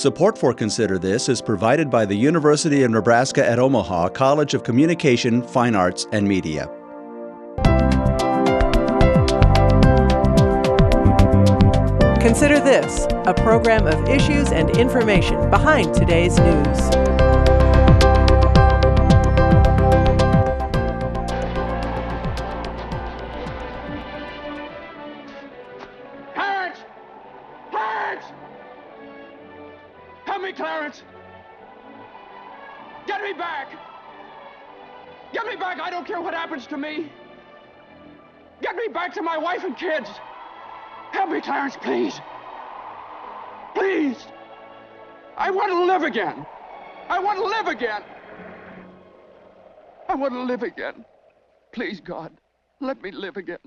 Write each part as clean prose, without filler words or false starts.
Support for Consider This is provided by the University of Nebraska at Omaha College of Communication, Fine Arts, and Media. Consider This, a program of issues and information behind today's news. Clarence! Clarence! Help me, Clarence! Get me back! Get me back! I don't care what happens to me! Get me back to my wife and kids! Help me, Clarence, please! Please! I want to live again! I want to live again! I want to live again. Please, God, let me live again.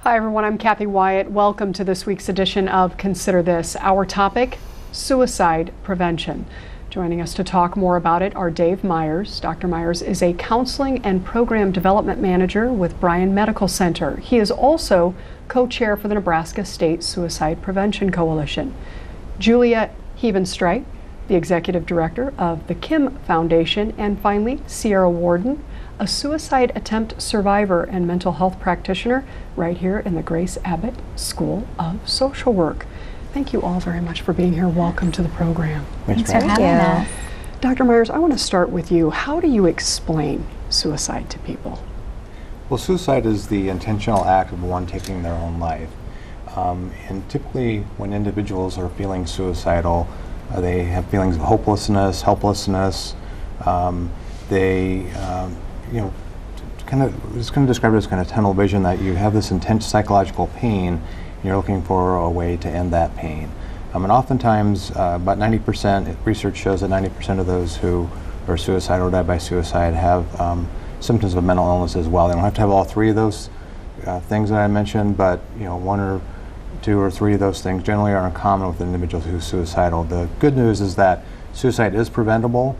Hi everyone, I'm Kathy Wyatt. Welcome to this week's edition of Consider This. Our topic, suicide prevention. Joining us to talk more about it are Dave Myers. Dr. Myers is a counseling and program development manager with Bryan Medical Center. He is also co-chair for the Nebraska State Suicide Prevention Coalition. Julia Hebenstreit, the executive director of the Kim Foundation, and finally Sierra Warden, a suicide attempt survivor and mental health practitioner right here in the Grace Abbott School of Social Work. Thank you all very much for being here. Welcome to the program. Thanks for having us. Dr. Myers, I want to start with you. How do you explain suicide to people? Well, suicide is the intentional act of one taking their own life. And typically when individuals are feeling suicidal, they have feelings of hopelessness, helplessness. Just kind of describe it as kind of tunnel vision, that you have this intense psychological pain and you're looking for a way to end that pain. And oftentimes, about 90%, research shows that 90% of those who are suicidal or die by suicide have symptoms of mental illness as well. They don't have to have all three of those things that I mentioned, but one or two or three of those things generally are uncommon with individuals who are suicidal. The good news is that suicide is preventable.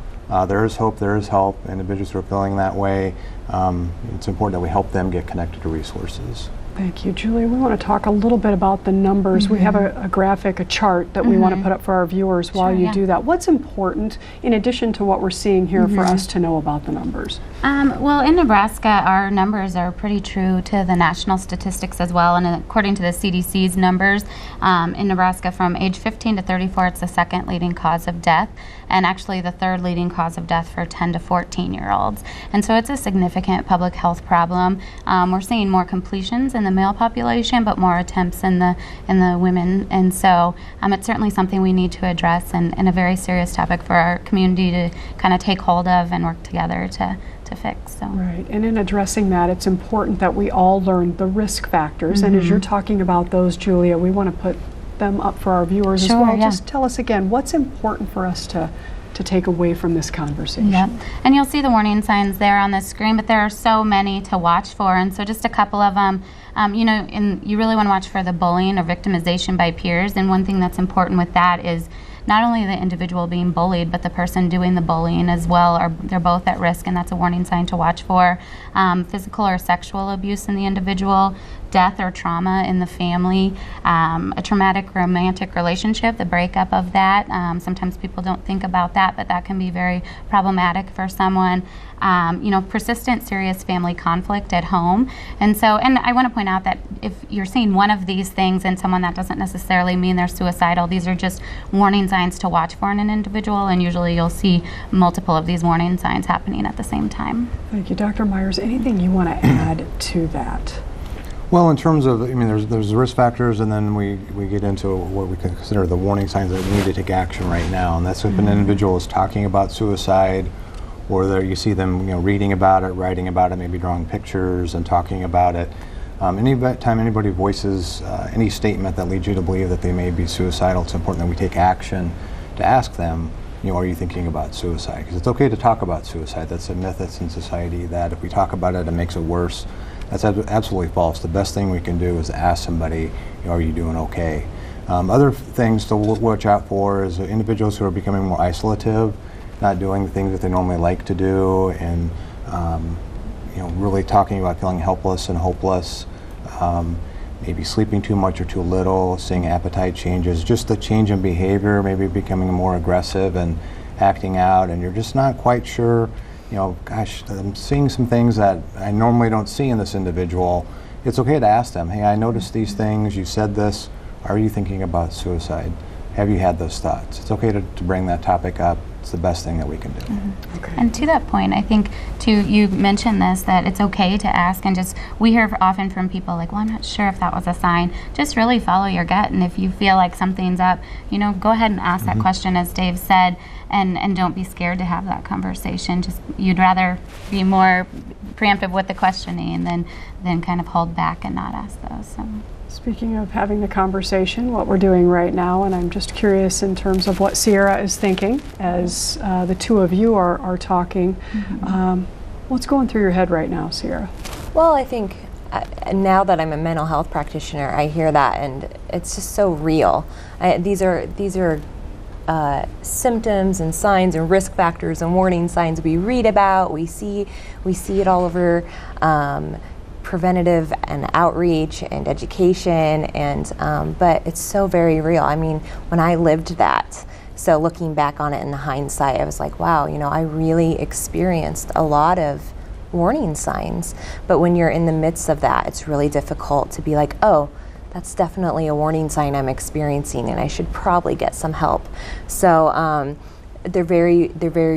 There is hope, there is help. Individuals who are feeling that way, it's important that we help them get connected to resources. Thank you, Julie. We want to talk a little bit about the numbers. Mm-hmm. We have a graphic, a chart that we want to put up for our viewers while you do that. What's important, in addition to what we're seeing here, for us to know about the numbers? Well, in Nebraska, our numbers are pretty true to the national statistics as well. And according to the CDC's numbers, in Nebraska, from age 15 to 34, it's the second leading cause of death, and actually the third leading cause of death for 10 to 14-year-olds. And so it's a significant public health problem. We're seeing more completions in the male population, but more attempts in the women. And so it's certainly something we need to address, and a very serious topic for our community to kind of take hold of and work together to fix. So. Right, and in addressing that, it's important that we all learn the risk factors. And as you're talking about those, Julia, we want to put them up for our viewers as well. Just tell us again, what's important for us to take away from this conversation? Yep. And you'll see the warning signs there on the screen, but there are so many to watch for, and so just a couple of them. You really want to watch for the bullying or victimization by peers, and one thing that's important with that is not only the individual being bullied, but the person doing the bullying as well, they're both at risk, and that's a warning sign to watch for. Physical or sexual abuse in the individual, death or trauma in the family, a traumatic romantic relationship, the breakup of that. Sometimes people don't think about that, but that can be very problematic for someone. Persistent serious family conflict at home. And I want to point out that if you're seeing one of these things in someone, that doesn't necessarily mean they're suicidal. These are just warning signs to watch for in an individual, and usually you'll see multiple of these warning signs happening at the same time. Thank you. Dr. Myers, anything you want to add to that? Well, in terms of, there's the risk factors, and then we get into what we consider the warning signs that we need to take action right now. And that's if an individual is talking about suicide, or you see them reading about it, writing about it, maybe drawing pictures and talking about it. Anytime anybody voices any statement that leads you to believe that they may be suicidal, it's important that we take action to ask them, are you thinking about suicide? Because it's okay to talk about suicide. That's a myth that's in society, that if we talk about it, it makes it worse. That's absolutely false. The best thing we can do is ask somebody, are you doing okay? Other things to watch out for is individuals who are becoming more isolative, not doing the things that they normally like to do, and really talking about feeling helpless and hopeless. maybe sleeping too much or too little, seeing appetite changes, just the change in behavior, maybe becoming more aggressive and acting out, and you're just not quite sure, gosh, I'm seeing some things that I normally don't see in this individual. It's okay to ask them, hey, I noticed these things, you said this, are you thinking about suicide? Have you had those thoughts? It's okay to bring that topic up. It's the best thing that we can do. Okay. And to that point, I think you mentioned this, that it's okay to ask, and we hear often from people like, well, I'm not sure if that was a sign. Just really follow your gut, and if you feel like something's up, go ahead and ask that question, as Dave said, and don't be scared to have that conversation. You'd rather be more preemptive with the questioning than kind of hold back and not ask those. So. Speaking of having the conversation, what we're doing right now, and I'm just curious in terms of what Sierra is thinking as the two of you are talking. What's going through your head right now, Sierra? Well, I think now that I'm a mental health practitioner, I hear that, and it's just so real. These are symptoms and signs and risk factors and warning signs we read about. We see it all over. Preventative and outreach and education, and but it's so very real. I mean, when I lived that, so looking back on it in hindsight, I was like, wow, I really experienced a lot of warning signs. But when you're in the midst of that, it's really difficult to be like, oh, that's definitely a warning sign I'm experiencing, and I should probably get some help. So they're very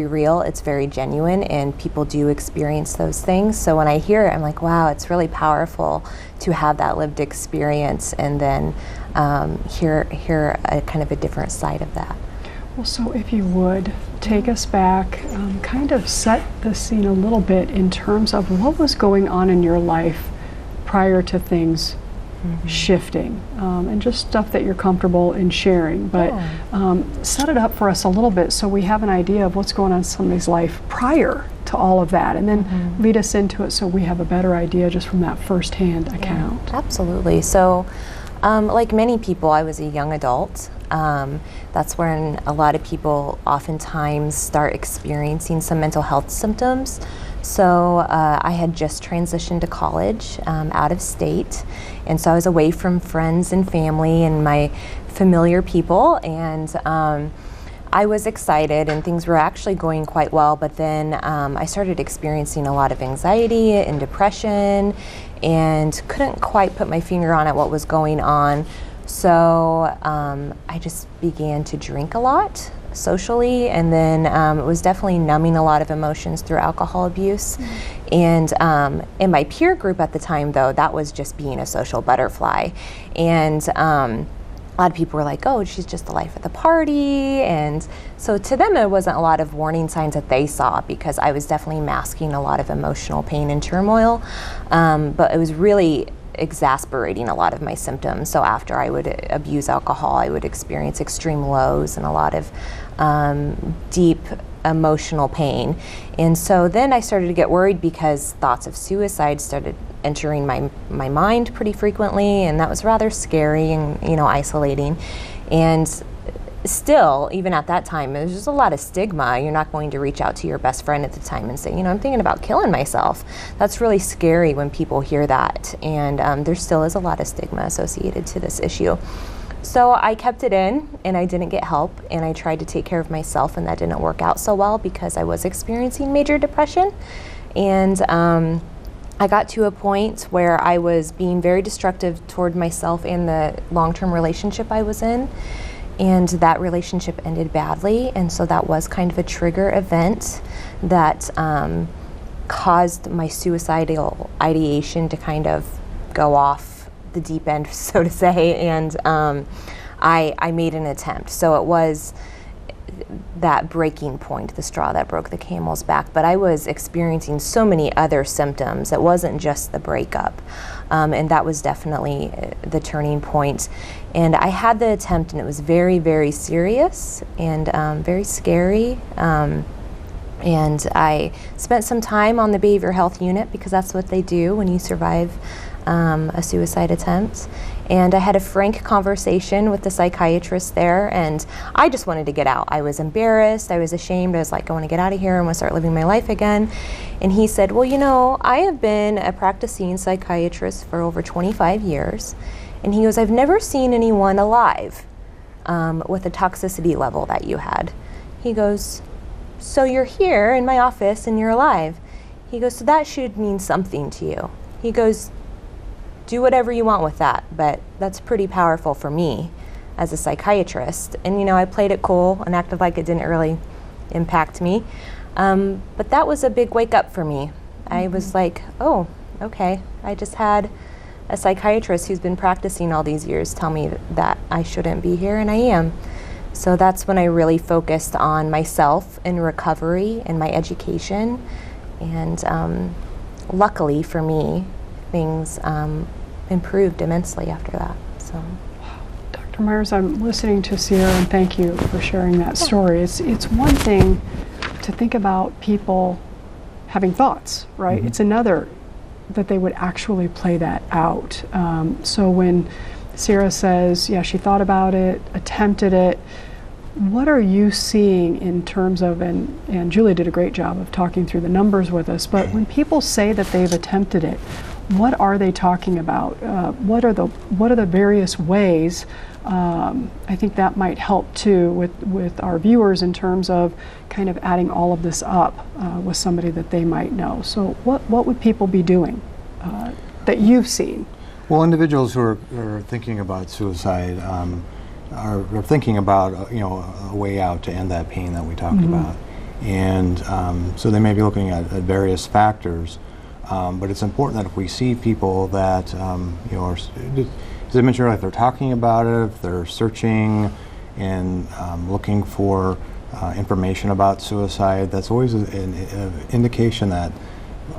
real. It's very genuine, and people do experience those things. So when I hear it, I'm like, wow, it's really powerful to have that lived experience, and then hear a kind of a different side of that. Well, so if you would take us back, kind of set the scene a little bit in terms of what was going on in your life prior to things shifting, and just stuff that you're comfortable in sharing, but set it up for us a little bit so we have an idea of what's going on in somebody's life prior to all of that, and then lead us into it so we have a better idea just from that first-hand account. Absolutely. So like many people, I was a young adult. That's when a lot of people oftentimes start experiencing some mental health symptoms. So I had just transitioned to college out of state, and so I was away from friends and family and my familiar people, and I was excited and things were actually going quite well, but then I started experiencing a lot of anxiety and depression and couldn't quite put my finger on it what was going on. So I just began to drink a lot socially, and then it was definitely numbing a lot of emotions through alcohol abuse. And in my peer group at the time, though, that was just being a social butterfly. And a lot of people were like, oh, she's just the life of the party. And so to them, there wasn't a lot of warning signs that they saw, because I was definitely masking a lot of emotional pain and turmoil. But it was really exasperating a lot of my symptoms. So after I would abuse alcohol, I would experience extreme lows and a lot of deep emotional pain. And so then I started to get worried because thoughts of suicide started entering my mind pretty frequently, and that was rather scary and isolating. And still, even at that time, there's just a lot of stigma. You're not going to reach out to your best friend at the time and say, I'm thinking about killing myself. That's really scary when people hear that. And there still is a lot of stigma associated to this issue. So I kept it in, and I didn't get help, and I tried to take care of myself, and that didn't work out so well because I was experiencing major depression. And I got to a point where I was being very destructive toward myself and the long-term relationship I was in. And that relationship ended badly, and so that was kind of a trigger event that caused my suicidal ideation to kind of go off the deep end, so to say, and I made an attempt. So it was that breaking point, the straw that broke the camel's back. But I was experiencing so many other symptoms. It wasn't just the breakup. And that was definitely the turning point. And I had the attempt, and it was very, very serious and very scary. And I spent some time on the behavioral health unit, because that's what they do when you survive a suicide attempt. And I had a frank conversation with the psychiatrist there, and I just wanted to get out. I was embarrassed, I was ashamed, I was like, I want to get out of here, I want to start living my life again. And he said, well, you know, I have been a practicing psychiatrist for over 25 years. And he goes, I've never seen anyone alive with the toxicity level that you had. He goes, so you're here in my office and you're alive. He goes, so that should mean something to you. He goes, do whatever you want with that, but that's pretty powerful for me as a psychiatrist. And you know, I played it cool and acted like it didn't really impact me. But that was a big wake up for me. I was like, oh, okay. I just had a psychiatrist who's been practicing all these years tell me that I shouldn't be here, and I am. So that's when I really focused on myself and recovery and my education. And luckily for me, things improved immensely after that. So, Dr. Myers, I'm listening to Sierra, and thank you for sharing that story. It's one thing to think about people having thoughts, right? It's another that they would actually play that out. So when Sierra says, yeah, she thought about it, attempted it, what are you seeing in terms of, and Julie did a great job of talking through the numbers with us, but when people say that they've attempted it, what are they talking about? What are the various ways? I think that might help too with our viewers in terms of kind of adding all of this up with somebody that they might know. So what would people be doing that you've seen? Well, individuals who are thinking about suicide are thinking about a way out to end that pain that we talked about, and so they may be looking at various factors. But it's important that if we see people that as I mentioned earlier, if they're talking about it, if they're searching and looking for information about suicide, that's always an indication that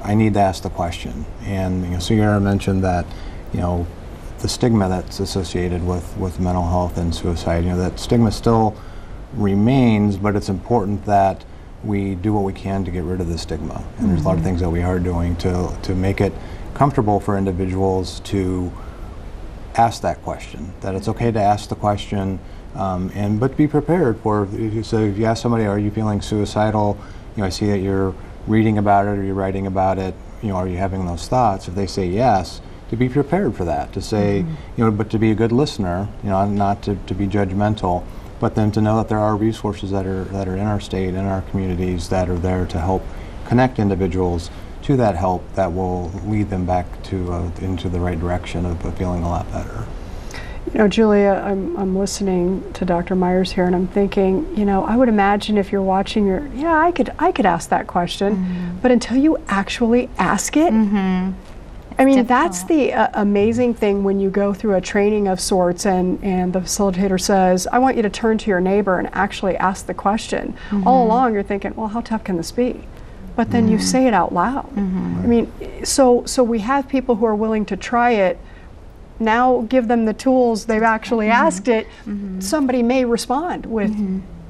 I need to ask the question. And Sierra mentioned that the stigma that's associated with mental health and suicide, that stigma still remains, but it's important that we do what we can to get rid of the stigma. And there's a lot of things that we are doing to make it comfortable for individuals to ask that question, that it's okay to ask the question, but be prepared for, if you ask somebody, are you feeling suicidal? I see that you're reading about it or you're writing about it, are you having those thoughts? If they say yes, to be prepared for that, to say, but to be a good listener, not to be judgmental, but then to know that there are resources that are in our state, in our communities, that are there to help connect individuals to that help that will lead them back to into the right direction of feeling a lot better. Julia, I'm listening to Dr. Myers here, and I'm thinking, I would imagine if you're watching, I could ask that question, but until you actually ask it, I mean, that's the amazing thing when you go through a training of sorts and the facilitator says, I want you to turn to your neighbor and actually ask the question. All along you're thinking, well, how tough can this be? But then you say it out loud. I mean, so we have people who are willing to try it. Now give them the tools, they've actually asked it. Somebody may respond with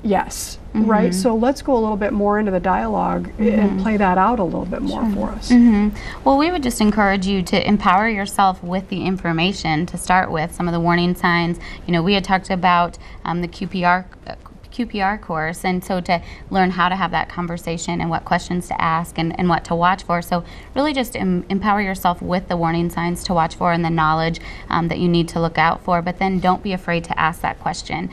yes, right? So let's go a little bit more into the dialogue and play that out a little bit more for us. Well, we would just encourage you to empower yourself with the information to start with, some of the warning signs. We had talked about the QPR course, and so to learn how to have that conversation and what questions to ask and what to watch for. So really just empower yourself with the warning signs to watch for and the knowledge that you need to look out for, but then don't be afraid to ask that question.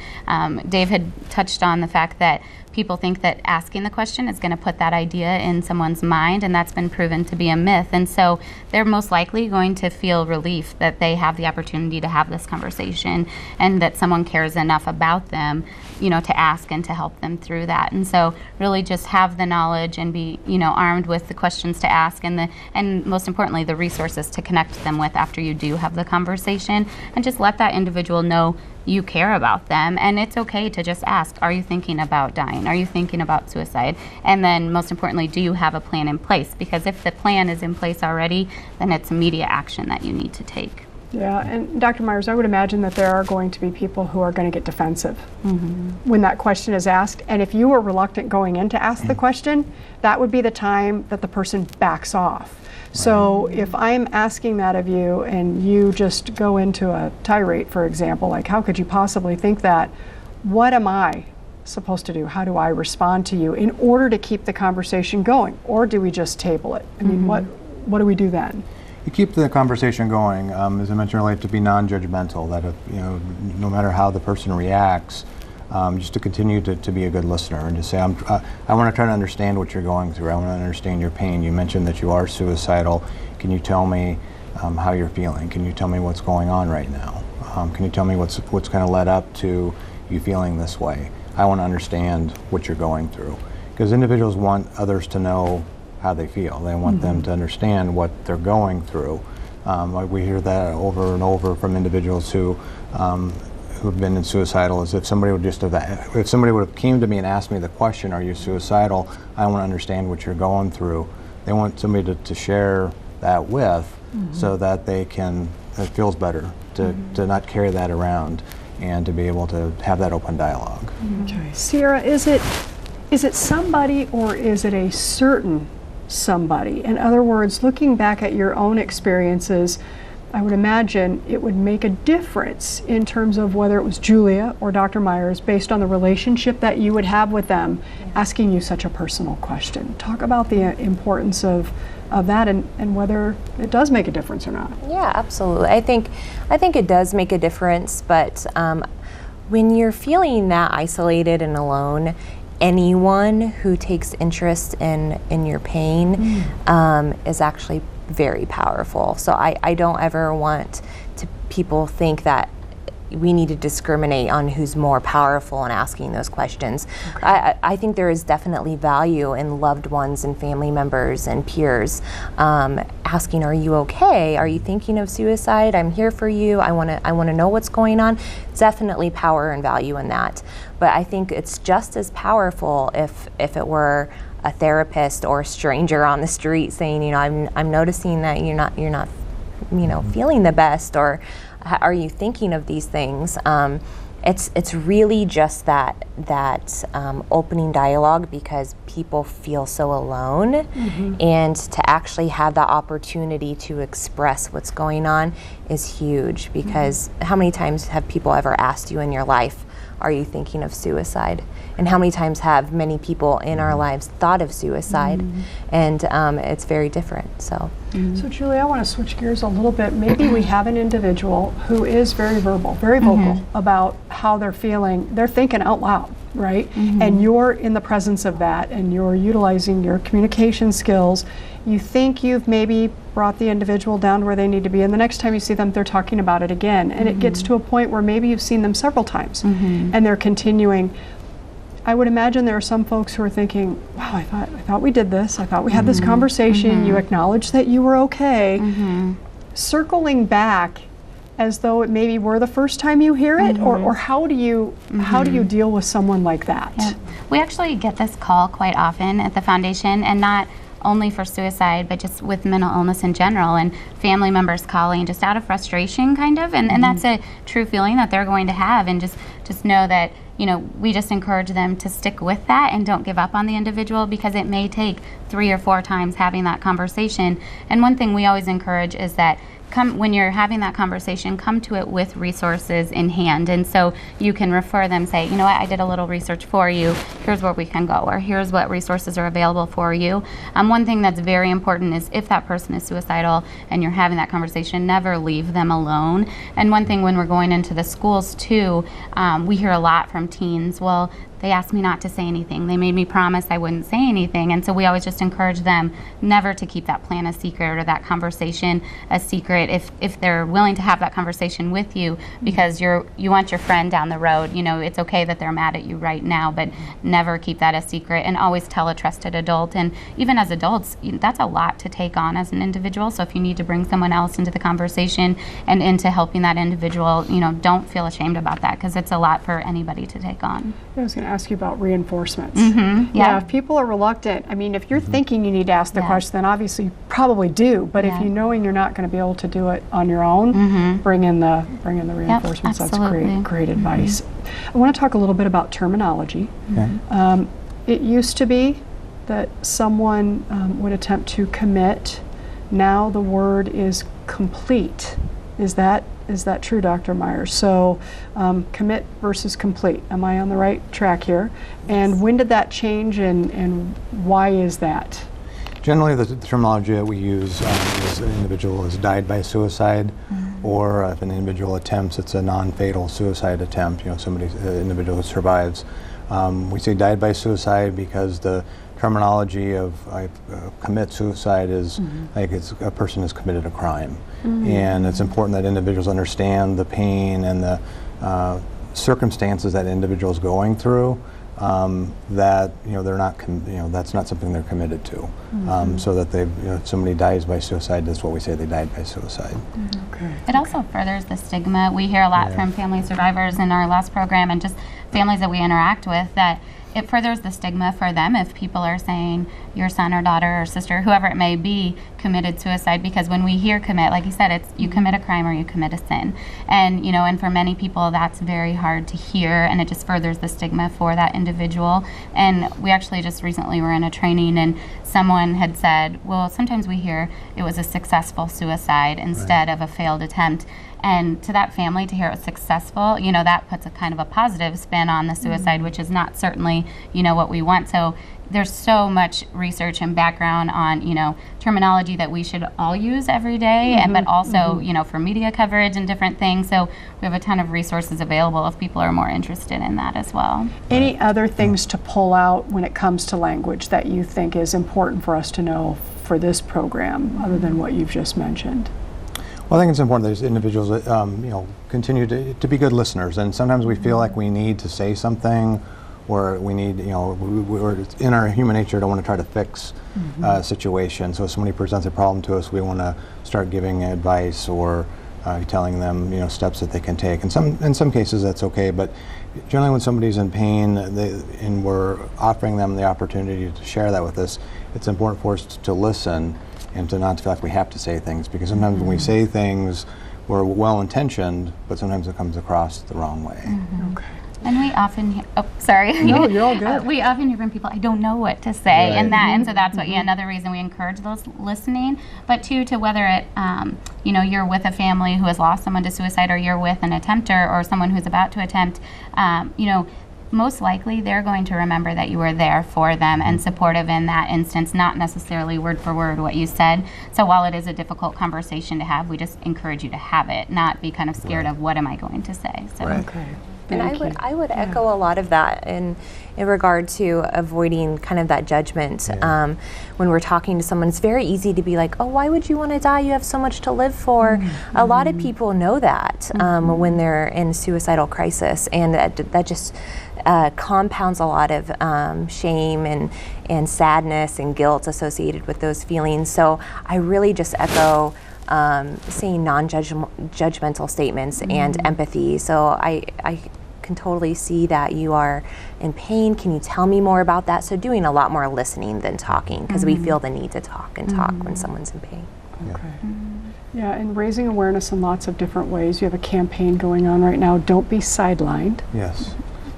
Dave had touched on the fact that people think that asking the question is going to put that idea in someone's mind, and that's been proven to be a myth. And so they're most likely going to feel relief that they have the opportunity to have this conversation and that someone cares enough about them, to ask and to help them through that. And so really just have the knowledge and be, armed with the questions to ask and most importantly, the resources to connect them with after you do have the conversation, and just let that individual know you care about them. And it's okay to just ask, are you thinking about dying? Are you thinking about suicide? And then most importantly, do you have a plan in place? Because if the plan is in place already, then it's immediate action that you need to take. Yeah, and Dr. Myers, I would imagine that there are going to be people who are going to get defensive when that question is asked. And if you were reluctant going in to ask the question, that would be the time that the person backs off. So if I'm asking that of you and you just go into a tirade, for example, like how could you possibly think that? What am I supposed to do? How do I respond to you in order to keep the conversation going? Or do we just table it? I mean, what do we do then? You keep the conversation going, as I mentioned earlier, to be non-judgmental, that if, no matter how the person reacts, just to continue to be a good listener and to say, I want to try to understand what you're going through. I want to understand your pain. You mentioned that you are suicidal. Can you tell me how you're feeling? Can you tell me what's going on right now? Can you tell me what's kind of led up to you feeling this way? I want to understand what you're going through. Because individuals want others to know how they feel. They want them to understand what they're going through. We hear that over and over from individuals who've been in suicidal, is if somebody would have came to me and asked me the question, are you suicidal? I want to understand what you're going through. They want somebody to share that with so that it feels better to not carry that around and to be able to have that open dialogue. Okay. Sierra, is it somebody or is it a certain somebody? In other words, looking back at your own experiences, I would imagine it would make a difference in terms of whether it was Julia or Dr. Myers, based on the relationship that you would have with them, asking you such a personal question. Talk about the importance of that and whether it does make a difference or not. Yeah, absolutely. I think it does make a difference, but when you're feeling that isolated and alone, anyone who takes interest in your pain is actually very powerful. So I don't ever want people think that we need to discriminate on who's more powerful in asking those questions. Okay. I think there is definitely value in loved ones and family members and peers asking, are you okay? Are you thinking of suicide? I'm here for you. I want to know what's going on. Definitely power and value in that. But I think it's just as powerful if it were a therapist or a stranger on the street saying, I'm noticing that you're not feeling the best, or are you thinking of these things? It's really just that opening dialogue, because people feel so alone, and to actually have that opportunity to express what's going on is huge. Because how many times have people ever asked you in your life, are you thinking of suicide? And how many times have many people in our lives thought of suicide? And it's very different. So Julie, I want to switch gears a little bit. Maybe we have an individual who is very verbal, very vocal about how they're feeling. They're thinking out loud, right? And you're in the presence of that, and you're utilizing your communication skills. You think you've maybe brought the individual down to where they need to be, and the next time you see them, they're talking about it again. And it gets to a point where maybe you've seen them several times, and they're continuing. I would imagine there are some folks who are thinking, wow, I thought we did this. I thought we had this conversation. You acknowledged that you were okay. Circling back as though it maybe were the first time you hear it, or how do you deal with someone like that? Yeah. We actually get this call quite often at the foundation, and not only for suicide, but just with mental illness in general, and family members calling just out of frustration, kind of, and that's a true feeling that they're going to have, and just know that we just encourage them to stick with that and don't give up on the individual, because it may take 3 or 4 times having that conversation. And one thing we always encourage is that when you're having that conversation, come to it with resources in hand. And so you can refer them, say, what, I did a little research for you. Here's where we can go, or here's what resources are available for you. One thing that's very important is if that person is suicidal and you're having that conversation, never leave them alone. And one thing when we're going into the schools too, we hear a lot from teens, well, they asked me not to say anything. They made me promise I wouldn't say anything. And so we always just encourage them never to keep that plan a secret or that conversation a secret if they're willing to have that conversation with you, because you want your friend down the road. It's okay that they're mad at you right now, but never keep that a secret, and always tell a trusted adult. And even as adults, that's a lot to take on as an individual. So if you need to bring someone else into the conversation and into helping that individual, don't feel ashamed about that, because it's a lot for anybody to take on. I was going to ask you about reinforcements. Yeah. If people are reluctant, if you're thinking you need to ask the question, then obviously you probably do, but if Yeah. you knowing you're not going to be able to do it on your own, bring in the reinforcements. That's absolutely. great advice. I want to talk a little bit about terminology. Okay. It used to be that someone would attempt to commit. Now the word is complete. Is that true, Dr. Myers? So commit versus complete. Am I on the right track here? And when did that change, and why is that? Generally, the terminology that we use is an individual has died by suicide, or if an individual attempts, it's a non-fatal suicide attempt. You know, individual who survives. We say died by suicide because the terminology of commit suicide is like a person has committed a crime, and it's important that individuals understand the pain and the circumstances that individual is going through. That they're not, that's not something they're committed to. So that if somebody dies by suicide, that's what we say, they died by suicide. Okay. It also furthers the stigma. We hear a lot from family survivors in our last program, and just families that we interact with, that it furthers the stigma for them if people are saying your son or daughter or sister, whoever it may be, committed suicide. Because when we hear commit, like you said, it's you commit a crime or you commit a sin. And and for many people that's very hard to hear, and it just furthers the stigma for that individual. And we actually just recently were in a training, and someone had said, well, sometimes we hear it was a successful suicide instead of a failed attempt. And to that family, to hear it was successful, that puts a kind of a positive spin on the suicide, which is not certainly, what we want. So there's so much research and background on, terminology that we should all use every day, but also, for media coverage and different things. So we have a ton of resources available if people are more interested in that as well. Any other things to pull out when it comes to language that you think is important for us to know for this program, other than what you've just mentioned? Well, I think it's important that as individuals, continue to be good listeners. And sometimes we feel like we need to say something, or we need, we're in our human nature to want to try to fix a situation. So if somebody presents a problem to us, we want to start giving advice or telling them, steps that they can take. And in some cases that's okay, but generally when somebody's in pain and we're offering them the opportunity to share that with us, it's important for us to listen and to not feel like we have to say things, because sometimes when we say things, we're well-intentioned, but sometimes it comes across the wrong way. Okay. And we often hear, sorry. No, you're all good. We often hear from people, I don't know what to say, and so that's what, another reason we encourage those listening. But too, to whether it, you're with a family who has lost someone to suicide, or you're with an attempter or someone who's about to attempt, most likely they're going to remember that you were there for them and supportive in that instance, not necessarily word for word what you said. So while it is a difficult conversation to have, we just encourage you to have it, not be kind of scared of what am I going to say. So. Okay. And I would echo a lot of that in regard to avoiding kind of that judgment. When we're talking to someone, it's very easy to be like, oh, why would you want to die? You have so much to live for. A lot of people know that when they're in suicidal crisis, and that just compounds a lot of shame and sadness and guilt associated with those feelings. So I really just echo saying non-judgmental statements and empathy. So I can totally see that you are in pain. Can you tell me more about that? So doing a lot more listening than talking, because we feel the need to talk when someone's in pain. Okay. Yeah, and raising awareness in lots of different ways. You have a campaign going on right now, Don't Be Sidelined. Yes.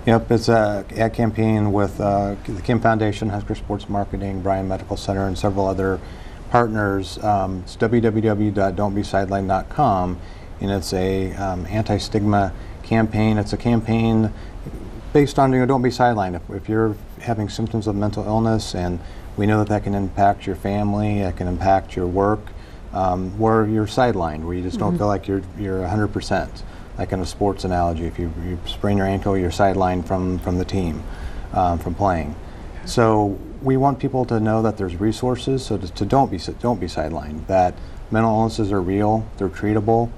Yep, it's a ad campaign with the Kim Foundation, Husker Sports Marketing, Bryan Medical Center, and several other partners. It's www.don'tbesidelined.com, and it's a anti-stigma campaign. It's a campaign based on, don't be sidelined. If you're having symptoms of mental illness, and we know that can impact your family, it can impact your work, where you're sidelined, where you just don't feel like you're 100%. Like in a sports analogy, if you sprain your ankle, you're sidelined from the team, from playing. So we want people to know that there's resources, so to don't be sidelined, that mental illnesses are real, they're treatable.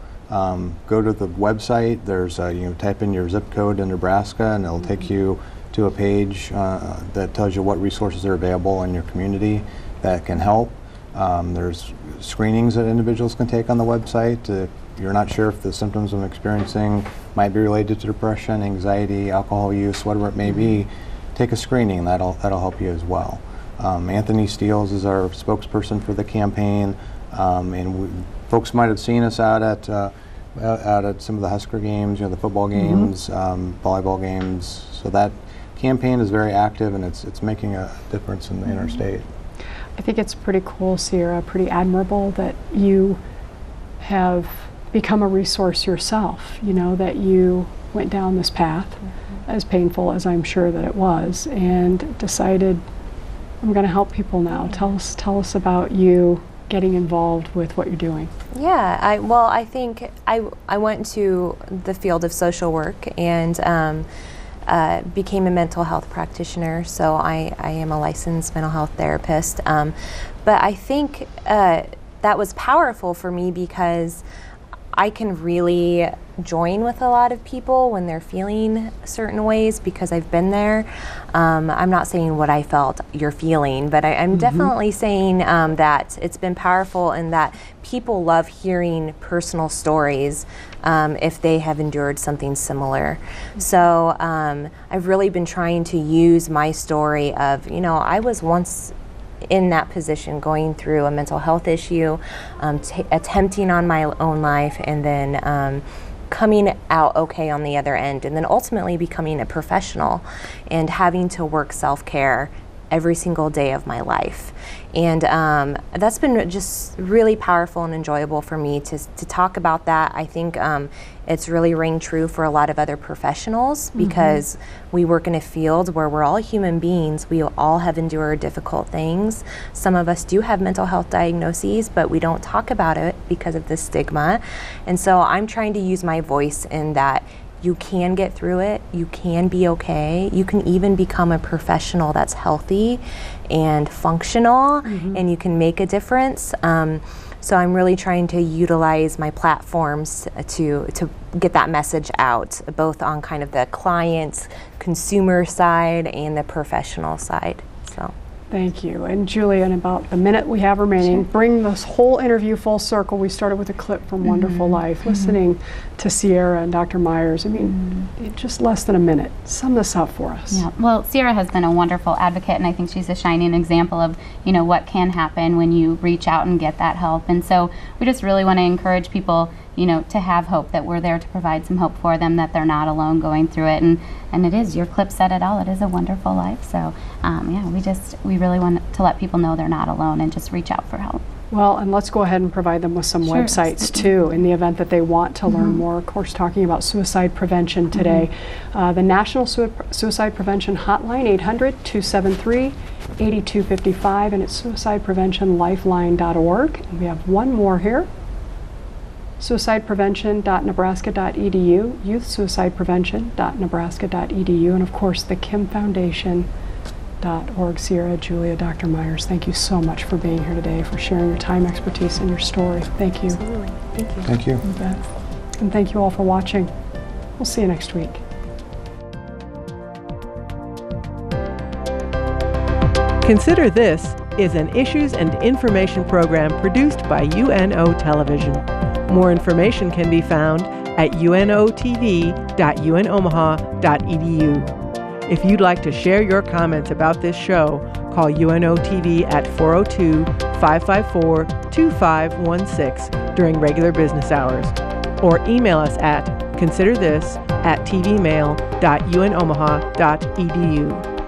Go to the website, there's type in your zip code in Nebraska, and it'll take you to a page that tells you what resources are available in your community that can help. There's screenings that individuals can take on the website. If you're not sure if the symptoms I'm experiencing might be related to depression, anxiety, alcohol use, whatever it may be, take a screening. That'll help you as well. Anthony Steeles is our spokesperson for the campaign, and folks might have seen us out at some of the Husker games, the football games, volleyball games. So that campaign is very active, and it's making a difference in our state. I think it's pretty cool, Sierra, pretty admirable that you have become a resource yourself, that you went down this path, as painful as I'm sure that it was, and decided, I'm going to help people now. Tell us about you getting involved with what you're doing. Yeah, I think I went to the field of social work and became a mental health practitioner, so I am a licensed mental health therapist. But I think that was powerful for me because I can really join with a lot of people when they're feeling certain ways because I've been there. I'm not saying what I felt you're feeling, but I'm definitely saying that it's been powerful and that people love hearing personal stories if they have endured something similar. So I've really been trying to use my story of, I was once in that position, going through a mental health issue, attempting on my own life, and then coming out okay on the other end, and then ultimately becoming a professional and having to work self-care every single day of my life. And that's been just really powerful and enjoyable for me to talk about that. I think it's really ring true for a lot of other professionals because we work in a field where we're all human beings. We all have endured difficult things. Some of us do have mental health diagnoses, but we don't talk about it because of the stigma. And so I'm trying to use my voice in that you can get through it, you can be okay, you can even become a professional that's healthy and functional, and you can make a difference. So I'm really trying to utilize my platforms to get that message out, both on kind of the client, consumer side and the professional side. So. Thank you. And Julia, in about the minute we have remaining, bring this whole interview full circle. We started with a clip from Wonderful Life, listening to Sierra and Dr. Myers. I mean, just less than a minute. Sum this up for us. Yeah. Well, Sierra has been a wonderful advocate, and I think she's a shining example of, what can happen when you reach out and get that help. And so we just really want to encourage people, to have hope, that we're there to provide some hope for them, that they're not alone going through it. And it is, your clip said it all, it is a wonderful life. So, we really want to let people know they're not alone and just reach out for help. Well, and let's go ahead and provide them with some websites too, in the event that they want to learn more. Of course, talking about suicide prevention today. The National Suicide Prevention Hotline, 800-273-8255, and it's suicidepreventionlifeline.org. And we have one more here. suicideprevention.nebraska.edu, youthsuicideprevention.nebraska.edu, and of course the Kim Foundation.org. Sierra, Julia, Dr. Myers, thank you so much for being here today, for sharing your time, expertise, and your story. Thank you. Absolutely. Thank you. Thank you. You bet. And thank you all for watching. We'll see you next week. Consider This is an issues and information program produced by UNO Television. More information can be found at unotv.unomaha.edu. If you'd like to share your comments about this show, call UNO TV at 402-554-2516 during regular business hours, or email us at considerthis@tvmail.unomaha.edu.